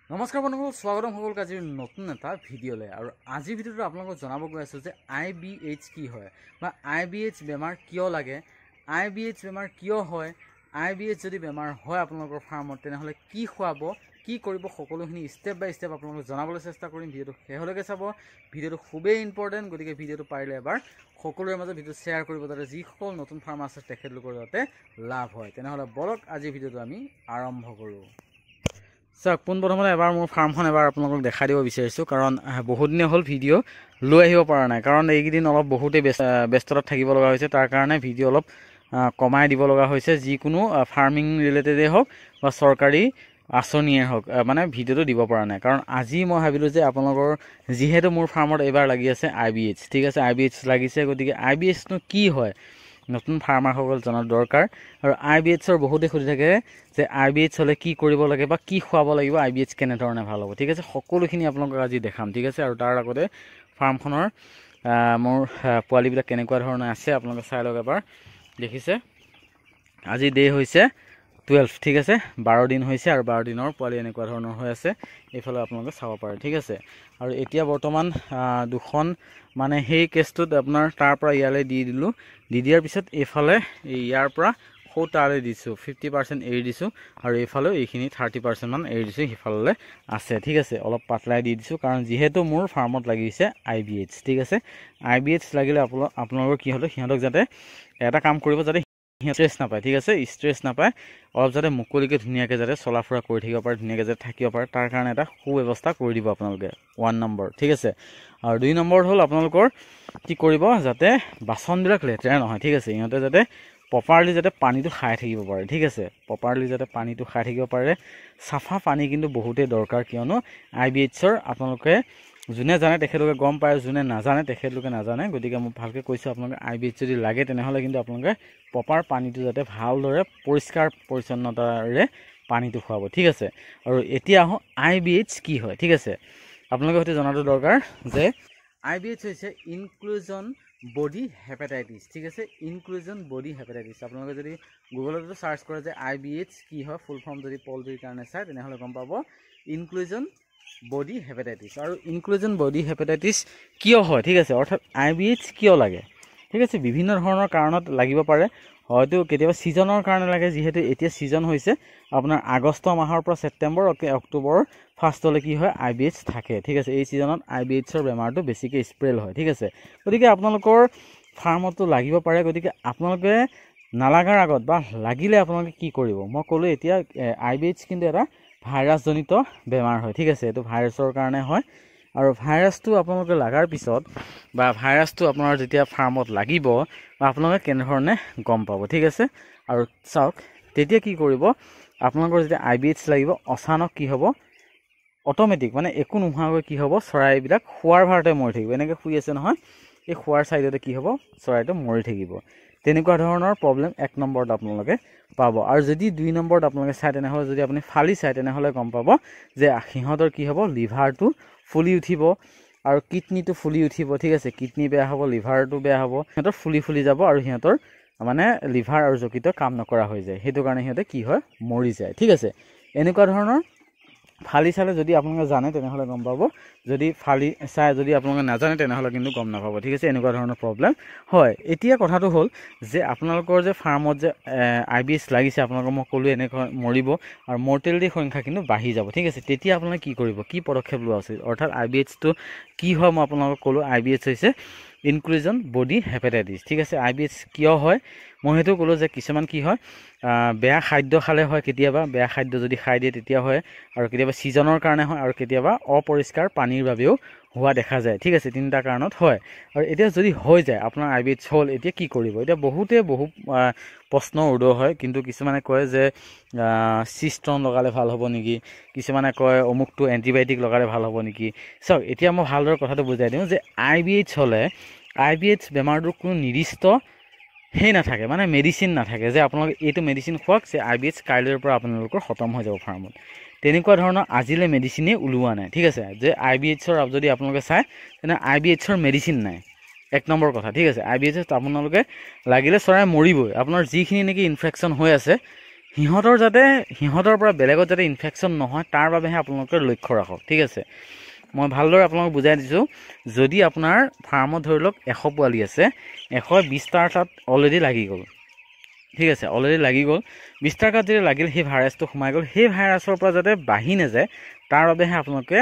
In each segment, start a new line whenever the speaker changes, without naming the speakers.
নমস্কাৰ বন্ধুসকল, স্বাগতম সকলোকে আজিৰ নতুন এটা ভিডিঅ'লৈ। আৰু আজিৰ ভিডিঅ'টো আপোনালোকক জনাব গৈ আছোঁ যে IBH কি হয় বা IBH বেমাৰ কিয় লাগে, IBH বেমাৰ কিয় হয়, IBH যদি বেমাৰ হয় আপোনালোকৰ ফাৰ্মত তেনেহ'লে কি খুৱাব, কি কৰিব, সকলোখিনি ষ্টেপ বাই ষ্টেপ আপোনালোকক জনাবলৈ চেষ্টা কৰিম। ভিডিঅ'টো শেষলৈকে চাব। ভিডিঅ'টো খুবেই ইম্পৰ্টেণ্ট, গতিকে ভিডিঅ'টো পাৰিলে এবাৰ সকলোৰে মাজত ভিডিঅ'টো শ্বেয়াৰ কৰিব, যাতে যিসকল নতুন ফাৰ্মাৰ আছে তেখেতলোকৰ যাতে লাভ হয়। তেনেহ'লে বলক আজিৰ ভিডিঅ'টো আমি আৰম্ভ কৰোঁ। চাওক, পোনপ্ৰথমতে এবাৰ মোৰ ফাৰ্মখন এবাৰ আপোনালোকক দেখাই দিব বিচাৰিছোঁ, কাৰণ বহুত দিনে হ'ল ভিডিঅ' লৈ আহিব পৰা নাই, কাৰণ এইকেইদিন অলপ বহুতেই ব্যস্ততাত থাকিব লগা হৈছে। তাৰ কাৰণে ভিডিঅ' অলপ কমাই দিব লগা হৈছে। যিকোনো ফাৰ্মিং ৰিলেটেডেই হওক বা চৰকাৰী আঁচনিয়ে হওক, মানে ভিডিঅ'টো দিব পৰা নাই। কাৰণ আজি মই ভাবিলোঁ যে আপোনালোকৰ যিহেতু মোৰ ফাৰ্মত এইবাৰ লাগি আছে IBH, ঠিক আছে, IBH লাগিছে, গতিকে IBHনো কি হয় নতুন ফাৰ্মাৰসকল জনাৰ দৰকাৰ। আৰু IBHৰ বহুতে সুধি থাকে যে IBH হ'লে কি কৰিব লাগে বা কি খুৱাব লাগিব, IBH কেনেধৰণে ভাল হ'ব। ঠিক আছে, সকলোখিনি আপোনালোকক আজি দেখাম। ঠিক আছে, আৰু তাৰ আগতে ফাৰ্মখনৰ মোৰ পোৱালিবিলাক কেনেকুৱা ধৰণে আছে আপোনালোকে চাই লওক এবাৰ। দেখিছে, আজি ডে হৈছে 12, ঠিক আছে, 12 দিন হৈছে আৰু 12 দিনৰ পোৱালি এনেকুৱা ধৰণৰ হৈ আছে। এইফালে আপোনালোকে চাব পাৰে। ঠিক আছে, আৰু এতিয়া বৰ্তমান দুখন মানে সেই কেছটোত আপোনাৰ তাৰ পৰা ইয়ালৈ দি দিলোঁ। দি দিয়াৰ পিছত এইফালে ইয়াৰ পৰা তালৈ দিছোঁ 50% এৰি দিছোঁ, আৰু এইফালেও এইখিনি 30% মান এৰি দিছোঁ, সিফাললৈ আছে। ঠিক আছে, অলপ পাতলাই দি দিছোঁ, কাৰণ যিহেতু মোৰ ফাৰ্মত লাগিছে IBH। ঠিক আছে, IBH লাগিলে আপোনালোকৰ কি হ'লে সিহঁতক যাতে এটা কাম কৰিব, যাতে ষ্ট্ৰেছ নাপায়। ঠিক আছে, ষ্ট্ৰেছ নাপায়, অলপ যাতে মুকলিকৈ ধুনীয়াকৈ যাতে চলা ফুৰা কৰি থাকিব পাৰে, ধুনীয়াকৈ যাতে থাকিব পাৰে, তাৰ কাৰণে এটা সুব্যৱস্থা কৰি দিব আপোনালোকে। 1 নম্বৰ। ঠিক আছে, আৰু 2 নম্বৰ হ'ল আপোনালোকৰ কি কৰিব, যাতে বাচনবিলাক লেতেৰা নহয়। ঠিক আছে, ইহঁতে যাতে প্ৰপাৰলি যাতে পানীটো খাই থাকিব পাৰে। ঠিক আছে, প্ৰপাৰলি যাতে পানীটো খাই থাকিব পাৰে। চাফা পানী কিন্তু বহুতেই দৰকাৰ, কিয়নো IBHৰ আপোনালোকে যোনে জানে তেখেতলোকে গম পায়, যোনে নাজানে তেখেতলোকে নাজানে। গতিকে মই ভালকৈ কৈছোঁ, আপোনালোকে IBH যদি লাগে তেনেহ'লে কিন্তু আপোনালোকে প্ৰপাৰ পানীটো যাতে ভালদৰে পৰিষ্কাৰ পৰিচ্ছন্নতাৰে পানীটো খুৱাব। ঠিক আছে, আৰু এতিয়া আহোঁ IBH কি হয়। ঠিক আছে, আপোনালোকে হয়তো জনাটো দৰকাৰ যে IBH হৈছে ইনক্লুজন বডি হেপাটাইটিছ। ঠিক আছে, ইনক্লুজন বডি হেপাটাইটিছ। আপোনালোকে যদি গুগলতো চাৰ্চ কৰে যে IBH কি হয়, ফুল ফৰ্ম যদি পল্ট্ৰিৰ কাৰণে চায় তেনেহ'লে গম পাব ইনক্লুজন বডি হেপাটাইটিছ। আৰু ইনক্লুজন বডি হেপাটাইটিছ কিয় হয়, ঠিক আছে, অৰ্থাৎ IBH কিয় লাগে। ঠিক আছে, বিভিন্ন ধৰণৰ কাৰণত লাগিব পাৰে, হয়তো কেতিয়াবা ছিজনৰ কাৰণে লাগে। যিহেতু এতিয়া ছিজন হৈছে আপোনাৰ আগষ্ট মাহৰ পৰা ছেপ্টেম্বৰ অক্টোবৰৰ ফাৰ্ষ্টলৈ কি হয় IBH থাকে। ঠিক আছে, এই ছিজনত IBHৰ বেমাৰটো বেছিকৈ স্প্ৰেড হয়। ঠিক আছে, গতিকে আপোনালোকৰ ফাৰ্মতো লাগিব পাৰে। গতিকে আপোনালোকে নালাগাৰ আগত বা লাগিলে আপোনালোকে কি কৰিব, মই ক'লোঁ এতিয়া IBH কিন্তু এটা ভাইৰাছজনিত বেমাৰ হয়। ঠিক আছে, এইটো ভাইৰাছৰ কাৰণে হয়, আৰু ভাইৰাছটো আপোনালোকে লগাৰ পিছত বা ভাইৰাছটো আপোনাৰ যেতিয়া ফাৰ্মত লাগিব বা আপোনালোকে কেনেধৰণে গম পাব। ঠিক আছে, আৰু চাওক তেতিয়া কি কৰিব, আপোনালোকৰ যেতিয়া IBH লাগিব অচানক কি হ'ব, অট'মেটিক মানে একো নোহোৱাকৈ কি হ'ব, চৰাইবিলাক শোৱাৰ ভাৰতে মৰি থাকিব। এনেকৈ শুই আছে নহয়, এই শোৱাৰ ছাইডতে কি হ'ব, চৰাইটো মৰি থাকিব। তেনেকুৱা ধৰণৰ প্ৰব্লেম 1 নম্বৰত আপোনালোকে পাব। আৰু যদি 2 নম্বৰত আপোনালোকে চায় তেনেহ'লে, যদি আপুনি ফালি চায় তেনেহ'লে গম পাব যে সিহঁতৰ কি হ'ব, লিভাৰটো ফুলি উঠিব আৰু কিডনীটো ফুলি উঠিব। ঠিক আছে, কিডনী বেয়া হ'ব, লিভাৰটো বেয়া হ'ব, সিহঁতৰ ফুলি যাব, আৰু সিহঁতৰ মানে লিভাৰ আৰু যকৃত কাম নকৰা হৈ যায়। সেইটো কাৰণে সিহঁতে কি হয়, মৰি যায়। ঠিক আছে, এনেকুৱা ধৰণৰ ফালি চালে যদি আপোনালোকে জানে তেনেহ'লে গম পাব, যদি ফালি চাই যদি আপোনালোকে নাজানে তেনেহ'লে কিন্তু গম নাপাব। ঠিক আছে, এনেকুৱা ধৰণৰ প্ৰব্লেম হয়। এতিয়া কথাটো হ'ল যে আপোনালোকৰ যে ফাৰ্মত যে IBH লাগিছে, আপোনালোকক মই ক'লোঁ এনেকৈ মৰিব আৰু মৰ্টেলিটিৰ সংখ্যা কিন্তু বাঢ়ি যাব। ঠিক আছে, তেতিয়া আপোনালোকে কি কৰিব, কি পদক্ষেপ লোৱা উচিত, অৰ্থাৎ IBHটো কি হয় মই আপোনালোকক ক'লোঁ, IBH হৈছে ইনক্লুজন বডি হেপাটাইটিছ। ঠিক আছে, IBH কিয় হয় মই সেইটো ক'লোঁ যে কিছুমান কি হয়, বেয়া খাদ্য খালে হয়, কেতিয়াবা বেয়া খাদ্য যদি খাই দিয়ে তেতিয়া হয়, আৰু কেতিয়াবা ছিজনৰ কাৰণে হয়, আৰু কেতিয়াবা অপৰিষ্কাৰ পানীৰ বাবেও হোৱা দেখা যায়। ঠিক আছে, 3টা কাৰণত হয়। আৰু এতিয়া যদি হৈ যায় আপোনাৰ IBH হ'ল, এতিয়া কি কৰিব, এতিয়া বহু প্ৰশ্ন উদয় হয়, কিন্তু কিছুমানে কয় যে চিষ্ট্ৰন লগালে ভাল হ'ব নেকি, কিছুমানে কয় অমুকটো এণ্টিবায়'টিক লগালে ভাল হ'ব নেকি। চাওক, এতিয়া মই ভালদৰে কথাটো বুজাই দিওঁ যে IBH হ'লে IBH বেমাৰটোৰ কোনো নিৰ্দিষ্ট নাথাকে, মানে মেডিচিন নাথাকে যে আপোনালোকে এইটো মেডিচিন খুৱাওক যে IBH কাইলৈৰ পৰা আপোনালোকৰ খতম হৈ যাব ফাৰ্মত। তেনেকুৱা ধৰণৰ আজিলৈ মেডিচিনেই ওলোৱা নাই। ঠিক আছে, যে IBHৰ যদি আপোনালোকে চায় তেনে IBHৰ মেডিচিন নাই, 1 নম্বৰ কথা। ঠিক আছে, IBH আপোনালোকে লাগিলে চৰাই মৰিবই, আপোনাৰ যিখিনি নেকি ইনফেকশ্যন হৈ আছে সিহঁতৰ যাতে সিহঁতৰ পৰা বেলেগত যাতে ইনফেকশ্যন নহয় তাৰ বাবেহে আপোনালোকে লক্ষ্য ৰাখক ঠিক আছে মই ভালদৰে আপোনালোকক বুজাই দিছোঁ যদি আপোনাৰ ফাৰ্মত ধৰি লওক 100 পোৱালি আছে 120টা তাত অলৰেডি লাগি গ'ল ঠিক আছে অলৰেডি লাগি গ'ল 20টা গাত যদি লাগিল সেই ভাইৰাছটো সোমাই গ'ল সেই ভাইৰাছৰ পৰা যাতে বাঢ়ি নাযায় তাৰ বাবেহে আপোনালোকে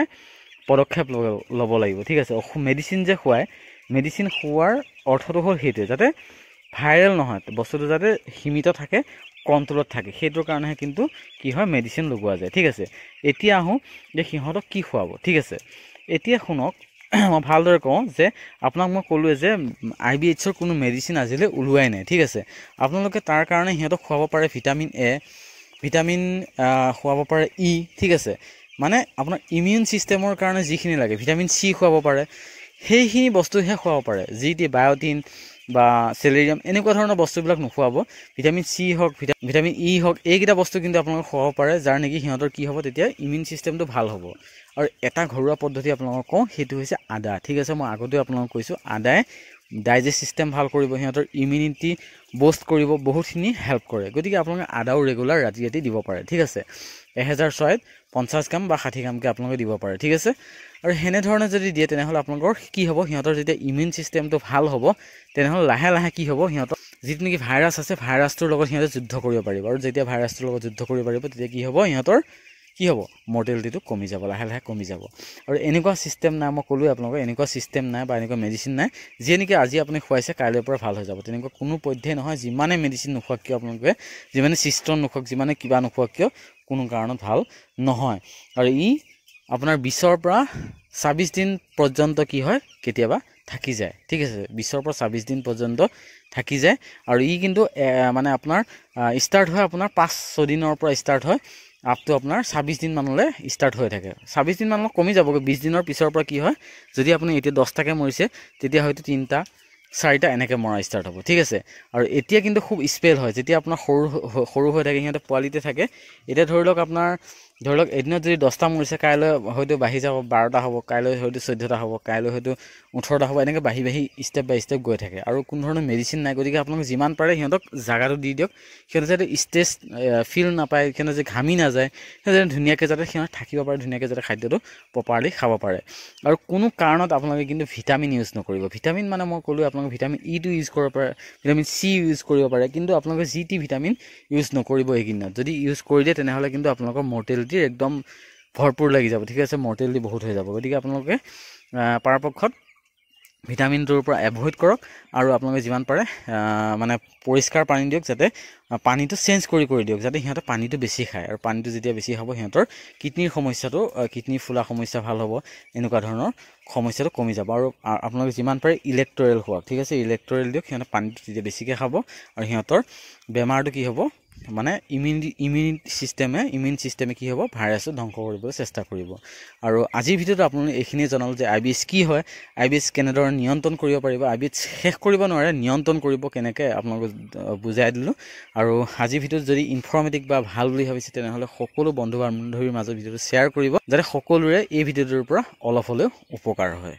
পদক্ষেপ ল'ব লাগিব ঠিক আছে মেডিচিন যে খুৱায় মেডিচিন খোৱাৰ অৰ্থটো হ'ল সেইটোৱে যাতে ভাইৰেল নহয় বস্তুটো যাতে সীমিত থাকে কণ্ট্ৰলত থাকে সেইটোৰ কাৰণেহে কিন্তু কি হয় মেডিচিন লগোৱা যায় ঠিক আছে এতিয়া আহোঁ যে সিহঁতক কি খুৱাব ঠিক আছে এতিয়া শুনক মই ভালদৰে কওঁ যে আপোনাক মই ক'লোৱে যে IBHৰ কোনো মেডিচিন আজিলৈ ওলোৱাই নাই ঠিক আছে আপোনালোকে তাৰ কাৰণে সিহঁতক খুৱাব পাৰে ভিটামিন A ভিটামিন খুৱাব পাৰে E ঠিক আছে মানে আপোনাৰ ইমিউন চিষ্টেমৰ কাৰণে যিখিনি লাগে ভিটামিন C খুৱাব পাৰে সেইখিনি বস্তুহে খুৱাব পাৰে যিটি বায়'টিন বা চেলেৰিয়াম এনেকুৱা ধৰণৰ বস্তুবিলাক নোখোৱাব ভিটামিন C হওক ভিটামিন E হওক এইকেইটা বস্তু কিন্তু আপোনালোকে খুৱাব পাৰে যাৰ নেকি সিহঁতৰ কি হ'ব তেতিয়া ইমিউন চিষ্টেমটো ভাল হ'ব আৰু এটা ঘৰুৱা পদ্ধতি আপোনালোকক কওঁ সেইটো হৈছে আদা ঠিক আছে মই আগতেও আপোনালোকক কৈছোঁ আদাই ডাইজেষ্ট চিষ্টেম ভাল কৰিব সিহঁতৰ ইমিউনিটি বুষ্ট কৰিব বহুতখিনি হেল্প কৰে গতিকে আপোনালোকে আদাও ৰেগুলাৰ ৰাতি ৰাতি দিব পাৰে ঠিক আছে 1006 50 গ্ৰাম বা 60 গ্ৰামকৈ আপোনালোকে দিব পাৰে ঠিক আছে আৰু হেনেধৰণে যদি দিয়ে তেনেহ'লে আপোনালোকৰ কি হ'ব সিহঁতৰ যেতিয়া ইমিউন চিষ্টেমটো ভাল হ'ব তেনেহ'লে লাহে লাহে কি হ'ব সিহঁতৰ যিটো নেকি ভাইৰাছ আছে ভাইৰাছটোৰ লগত সিহঁতে যুদ্ধ কৰিব পাৰিব আৰু যেতিয়া ভাইৰাছটোৰ লগত যুদ্ধ কৰিব পাৰিব তেতিয়া কি হ'ব সিহঁতৰ কি হ'ব মৰ্টেলিটিটো কমি যাব লাহে লাহে কমি যাব আৰু এনেকুৱা চিষ্টেম নাই মই ক'লোৱে আপোনালোকক এনেকুৱা চিষ্টেম নাই বা এনেকুৱা মেডিচিন নাই যিয়ে নেকি আজি আপুনি খুৱাইছে কাইলৈৰ পৰা ভাল হৈ যাব তেনেকুৱা কোনো পধ্যেই নহয় যিমানে মেডিচিন নোখোৱাক কিয় আপোনালোকে যিমানে চিষ্টন নোখোৱাক যিমানে কিবা নোখোৱাক কিয় কোনো কাৰণত ভাল নহয় আৰু ই আপোনাৰ 20ৰ পৰা 26 দিন পৰ্যন্ত কি হয় কেতিয়াবা থাকি যায় ঠিক আছে 20ৰ পৰা 26 দিন পৰ্যন্ত থাকি যায় আৰু ই কিন্তু মানে আপোনাৰ ষ্টাৰ্ট হয় আপোনাৰ 5-6 দিনৰ পৰা ষ্টাৰ্ট হয় আপ টু আপোনাৰ 26 দিন মানলৈ ষ্টাৰ্ট হৈ থাকে 26 দিন মানলৈ কমি যাবগৈ 20 দিনৰ পিছৰ পৰা কি হয় যদি আপুনি এতিয়া 10টাকৈ মৰিছে তেতিয়া হয়তো 3টা 4টা এনেকৈ মৰা ষ্টাৰ্ট হ'ব ঠিক আছে আৰু এতিয়া কিন্তু খুব স্পেল হয় যেতিয়া আপোনাৰ সৰু হৈ থাকে সিহঁতে পোৱালিতে থাকে এতিয়া ধৰি লওক এদিনত যদি 10টা মৰিছে কাইলৈ হয়তো বাঢ়ি যাব 12টা হ'ব কাইলৈ হয়তো 14টা হ'ব কাইলৈ হয়তো 18টা হ'ব এনেকৈ বাঢ়ি ষ্টেপ বাই ষ্টেপ গৈ থাকে আৰু কোনো ধৰণৰ মেডিচিন নাই গতিকে আপোনালোকে যিমান পাৰে সিহঁতক জাগাটো দি দিয়ক সিহঁতে যাতে ষ্ট্ৰেছ ফিল নাপায় সিহঁতে যে ঘামি নাযায় সিহঁতে ধুনীয়াকৈ যাতে সিহঁতে থাকিব পাৰে ধুনীয়াকৈ যাতে খাদ্যটো প্ৰপাৰলি খাব পাৰে আৰু কোনো কাৰণত আপোনালোকে কিন্তু ভিটামিন ইউজ নকৰিব ভিটামিন মানে মই ক'লোঁ আপোনালোকে ভিটামিন ইটো ইউজ কৰিব পাৰে ভিটামিন চি ইউজ কৰিব পাৰে কিন্তু আপোনালোকে যি টি ভিটামিন ইউজ নকৰিব এইকেইদিনত যদি ইউজ কৰি দিয়ে তেনেহ'লে কিন্তু আপোনালোকৰ মৰ্টেলিটি একদম ভৰপূৰ লাগি যাব ঠিক আছে মৰ্টেলিটি বহুত হৈ যাব গতিকে আপোনালোকে পৰাপক্ষত ভিটামিনটোৰ পৰা এভইড কৰক আৰু আপোনালোকে যিমান পাৰে মানে পৰিষ্কাৰ পানী দিয়ক যাতে পানীটো চেঞ্জ কৰি দিয়ক যাতে সিহঁতে পানীটো বেছি খায় আৰু পানীটো যেতিয়া বেছি হ'ব সিহঁতৰ কিডনিৰ সমস্যাটো কিডনি ফুলা সমস্যা ভাল হ'ব এনেকুৱা ধৰণৰ সমস্যাটো কমি যাব আৰু আপোনালোকে যিমান পাৰে ইলেক্ট্ৰল খুৱাওক ঠিক আছে ইলেক্ট্ৰল দিয়ক সিহঁতে পানীটো তেতিয়া বেছিকৈ খাব আৰু সিহঁতৰ বেমাৰটো কি হ'ব মানে ইমিউন চিষ্টেমে কি হ'ব ভাইৰাছটো ধ্বংস কৰিবলৈ চেষ্টা কৰিব আৰু আজিৰ ভিডিঅ'ত আপোনালোকে এইখিনিয়ে জনালোঁ যে IBH কি হয় IBH কেনেদৰে নিয়ন্ত্ৰণ কৰিব পাৰিব IBH শেষ কৰিব নোৱাৰে নিয়ন্ত্ৰণ কৰিব কেনেকৈ আপোনালোকক বুজাই দিলোঁ আৰু আজিৰ ভিডিঅ'ত যদি ইনফৰ্মেটিভ বা ভাল বুলি ভাবিছে তেনেহ'লে সকলো বন্ধু বান্ধৱীৰ মাজত ভিডিঅ'টো শ্বেয়াৰ কৰিব যাতে সকলোৰে এই ভিডিঅ'টোৰ পৰা অলপ হ'লেও উপকাৰ হয়